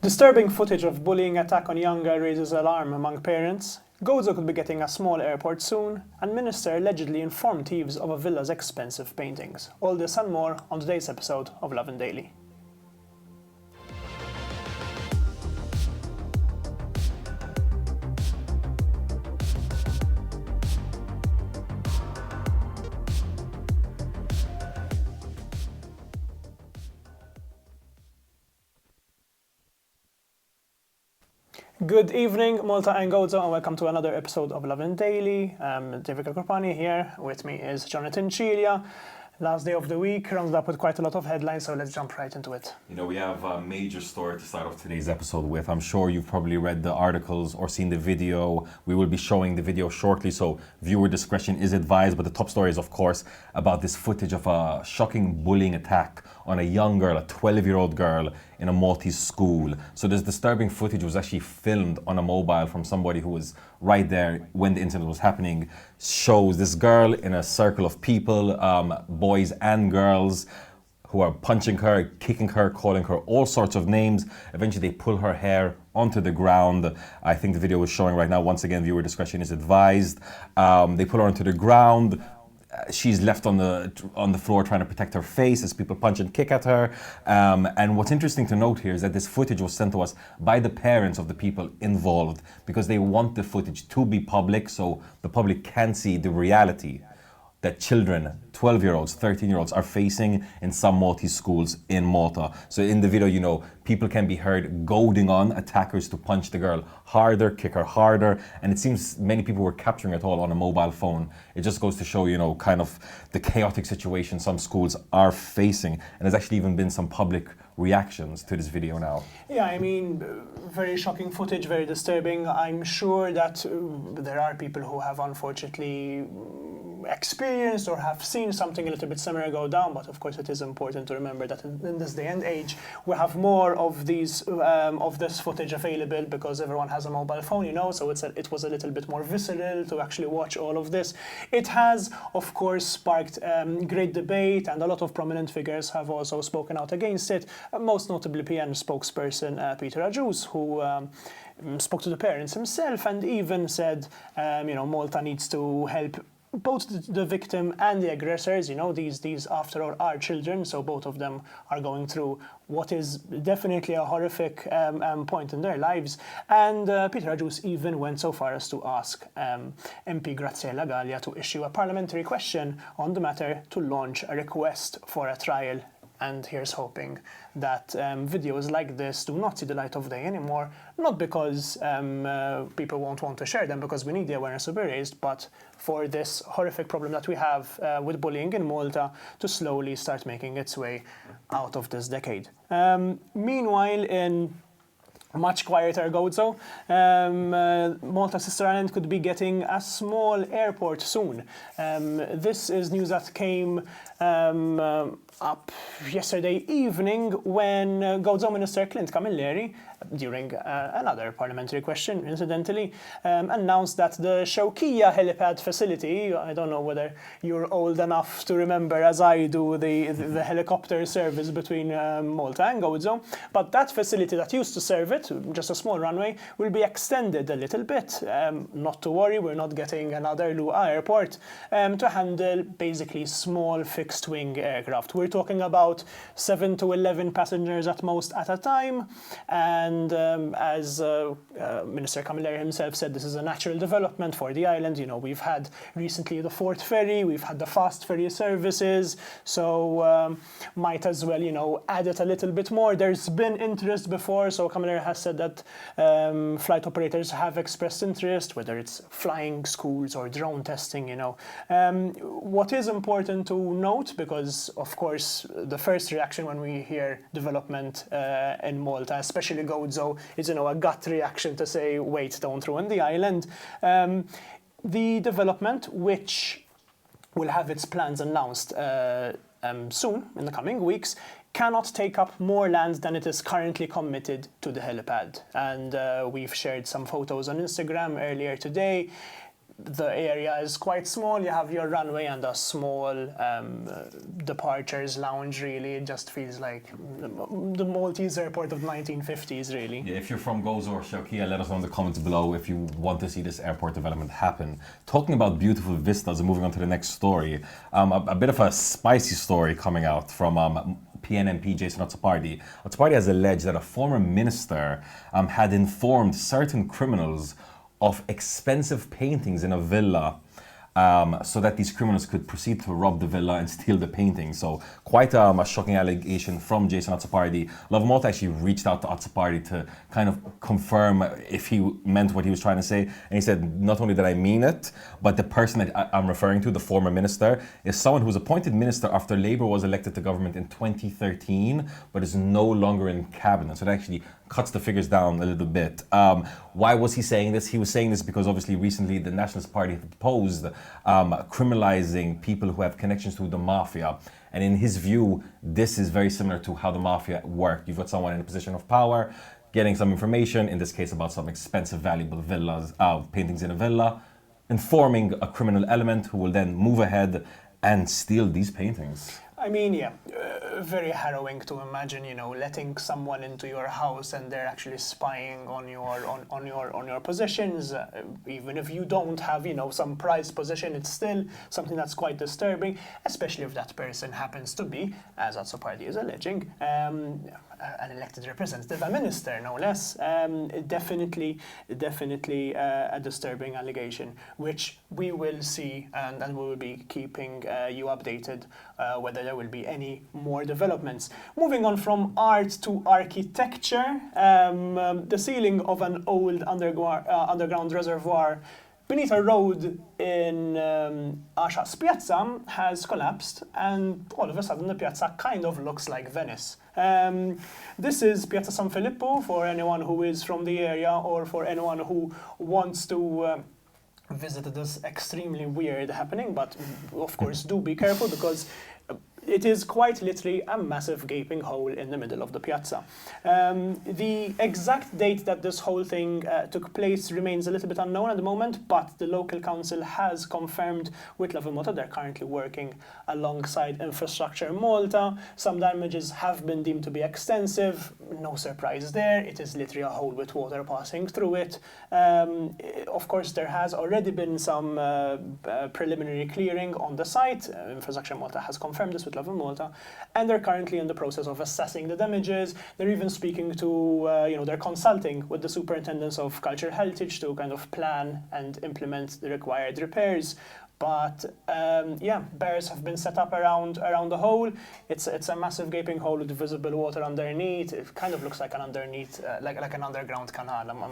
Disturbing footage of bullying attack on young girl raises alarm among parents. Gozo could be getting a small airport soon, and Minister allegedly informed thieves of a villa's expensive paintings. All this and more on today's episode of Lovin Daily. Good evening, Malta and Gozo, and welcome to another episode of Lovin Daily. David Urpani here. With me is Johnathan, Cilia. Last day of the week, rounded up with quite a lot of headlines, so let's jump right into it. You know, we have a major story to start off today's episode with. I'm sure you've probably read the articles or seen the video. We will be showing the video shortly, so viewer discretion is advised. But the top story is, of course, about this footage of a shocking bullying attack on a young girl, a 12-year-old girl in a Maltese school. So this disturbing footage was actually filmed on a mobile from somebody who was right there when the incident was happening. Shows this girl in a circle of people, boys and girls, who are punching her, kicking her, calling her all sorts of names. Eventually they pull her hair onto the ground. I think the video is showing right now. Once again, viewer discretion is advised. They pull her onto the ground. She's left on the floor trying to protect her face as people punch and kick at her. And what's interesting to note here is that this footage was sent to us by the parents of the people involved because they want the footage to be public so the public can see the reality that children, 12-year-olds, 13-year-olds are facing in some Maltese schools in Malta. So in the video, you know, people can be heard goading on attackers to punch the girl harder, kick her harder, and it seems many people were capturing it all on a mobile phone. It just goes to show, you know, kind of the chaotic situation some schools are facing, and there's actually even been some public reactions to this video now. Yeah, I mean, very shocking footage, very disturbing. I'm sure that there are people who have unfortunately experienced or have seen something a little bit similar go down, but of course it is important to remember that in this day and age we have more of these of this footage available because everyone has a mobile phone, you know, so it was a little bit more visceral to actually watch all of this. It has of course sparked great debate, and a lot of prominent figures have also spoken out against it, most notably PN spokesperson Peter Ajus, who spoke to the parents himself and even said you know, Malta needs to help both the victim and the aggressors. You know, these after all are children, so both of them are going through what is definitely a horrific point in their lives. And Peter Ajus even went so far as to ask MP Grech to issue a parliamentary question on the matter to launch a request for a trial. And here's hoping that videos like this do not see the light of day anymore, not because people won't want to share them, because we need the awareness to be raised, but for this horrific problem that we have with bullying in Malta to slowly start making its way out of this decade. Meanwhile, in much quieter Gozo, Malta's sister island could be getting a small airport soon. This is news that came up yesterday evening when Gozo Minister Clint Camilleri, during another parliamentary question, incidentally, announced that the Cilia helipad facility, I don't know whether you're old enough to remember, as I do, the helicopter service between Malta and Gozo, but that facility that used to serve it, just a small runway, will be extended a little bit. Not to worry, we're not getting another Lua airport to handle basically small fixed-wing aircraft. We're talking about 7 to 11 passengers at most at a time, and as Minister Camilleri himself said, this is a natural development for the island. You know, we've had recently the Fort Ferry, we've had the fast ferry services, so might as well, you know, add it a little bit more. There's been interest before, so Camilleri has said that flight operators have expressed interest, whether it's flying schools or drone testing, you know. What is important to note, because of course the first reaction when we hear development in Malta, especially Gozo, is, you know, a gut reaction to say, wait, don't ruin the island. The development, which will have its plans announced soon, in the coming weeks, cannot take up more land than it is currently committed to the helipad. And we've shared some photos on Instagram earlier today. the area is quite small. You have your runway and a small departures lounge, really. It just feels like the Maltese airport of the 1950s, really. Yeah, if you're from Gozo or Cilia, let us know in the comments below if you want to see this airport development happen. Talking about beautiful vistas and moving on to the next story, a bit of a spicy story coming out from PNMP Jason Otsapardi. Otsapardi has alleged that a former minister had informed certain criminals of expensive paintings in a villa so that these criminals could proceed to rob the villa and steal the paintings. So quite a shocking allegation from Jason Otsapardi. Lovin Malta actually reached out to Otsapardi to kind of confirm if he meant what he was trying to say. And he said, not only did I mean it, but the person that I'm referring to, the former minister, is someone who was appointed minister after Labour was elected to government in 2013, but is no longer in cabinet. So it actually cuts the figures down a little bit. Why was he saying this? He was saying this because obviously recently the Nationalist Party had proposed criminalizing people who have connections to the mafia. And in his view, this is very similar to how the mafia worked. You've got someone in a position of power, getting some information, in this case about some expensive, valuable villas, paintings in a villa, informing a criminal element who will then move ahead and steal these paintings. I mean, yeah, very harrowing to imagine, letting someone into your house and they're actually spying on your positions. Even if you don't have, some prized position, it's still something that's quite disturbing, especially if that person happens to be, as Otsapardi is alleging, an elected representative, a minister, no less. Definitely a disturbing allegation, which we will see and we will be keeping you updated whether there will be any more developments. Moving on from art to architecture, the ceiling of an old underground reservoir beneath a road in Ascia's Piazza has collapsed, and all of a sudden the piazza kind of looks like Venice. This is Piazza San Filippo, for anyone who is from the area or for anyone who wants to visit this extremely weird happening, but of course do be careful because it is quite literally a massive gaping hole in the middle of the piazza. The exact date that this whole thing took place remains a little bit unknown at the moment, but the local council has confirmed with Lovin Malta they're currently working alongside Infrastructure Malta. Some damages have been deemed to be extensive, no surprise there. It is literally a hole with water passing through it. Of course, there has already been some preliminary clearing on the site. Infrastructure Malta has confirmed this with Lovin Malta, and they're currently in the process of assessing the damages. They're even speaking to, they're consulting with the superintendents of cultural heritage to kind of plan and implement the required repairs. But bears have been set up around the hole. It's a massive gaping hole with visible water underneath. It kind of looks like an underground canal. I'm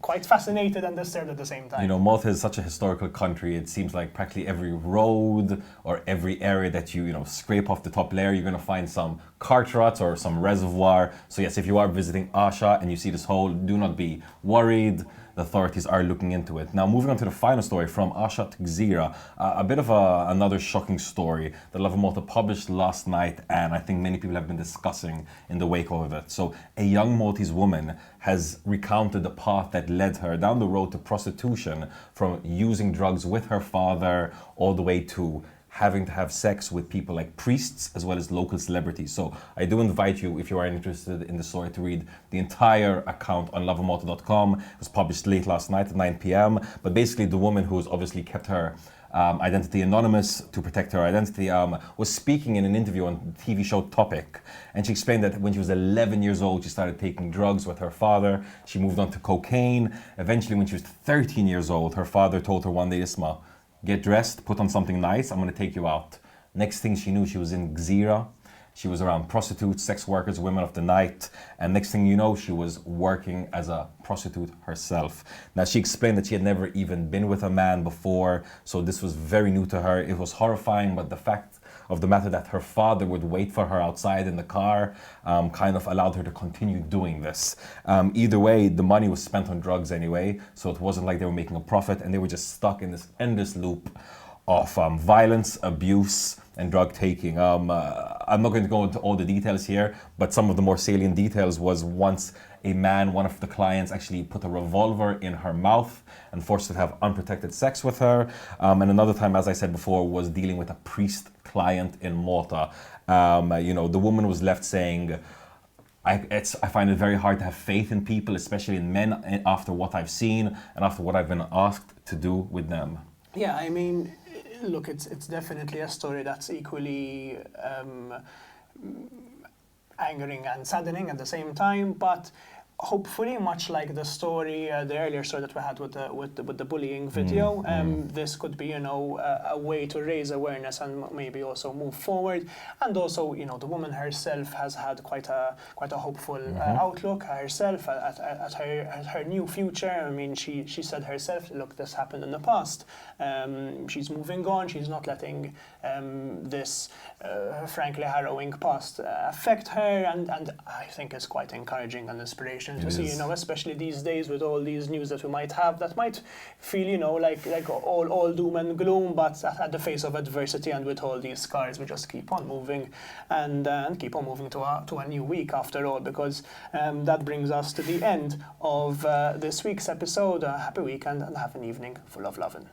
quite fascinated and disturbed at the same time. Malta is such a historical country. It seems like practically every road or every area that you scrape off the top layer, you're going to find some cart ruts or some reservoir. So yes, if you are visiting Ascia and you see this hole, do not be worried. The authorities are looking into it. Now, moving on to the final story from Ascia to Gżira, a bit of another shocking story that Lovin Malta published last night, and I think many people have been discussing in the wake of it. So, a young Maltese woman has recounted the path that led her down the road to prostitution, from using drugs with her father all the way to having to have sex with people like priests as well as local celebrities. So I do invite you, if you are interested in the story, to read the entire account on lovinmalta.com. It was published late last night at 9 p.m. But basically the woman who's obviously kept her identity anonymous to protect her identity was speaking in an interview on the TV show Topic. And she explained that when she was 11 years old, she started taking drugs with her father. She moved on to cocaine. Eventually, when she was 13 years old, her father told her one day, Isma, get dressed, put on something nice, I'm going to take you out. Next thing she knew, she was in Gżira. She was around prostitutes, sex workers, women of the night. And next thing you know, she was working as a prostitute herself. Now, she explained that she had never even been with a man before. So this was very new to her. It was horrifying, but the fact of the matter that her father would wait for her outside in the car kind of allowed her to continue doing this. Either way, the money was spent on drugs anyway, so it wasn't like they were making a profit, and they were just stuck in this endless loop of violence, abuse, and drug taking. I'm not going to go into all the details here, but some of the more salient details was once a man, one of the clients, actually put a revolver in her mouth and forced her to have unprotected sex with her. And another time, as I said before, was dealing with a priest client in Malta. The woman was left saying, I find it very hard to have faith in people, especially in men, after what I've seen and after what I've been asked to do with them. Yeah, I mean, look, it's definitely a story that's equally angering and saddening at the same time, but hopefully, much like the story, the earlier story that we had with the bullying video, this could be, a way to raise awareness and maybe also move forward. And also, the woman herself has had quite a hopeful outlook herself at her new future. I mean, she said herself, look, this happened in the past. She's moving on. She's not letting this frankly harrowing past affect her, and I think it's quite encouraging and inspirational to see, especially these days with all these news that we might have that might feel, like all doom and gloom, but at the face of adversity and with all these scars, we just keep on moving and keep on moving to a new week after all, because that brings us to the end of this week's episode. Happy weekend and have an evening full of lovin'.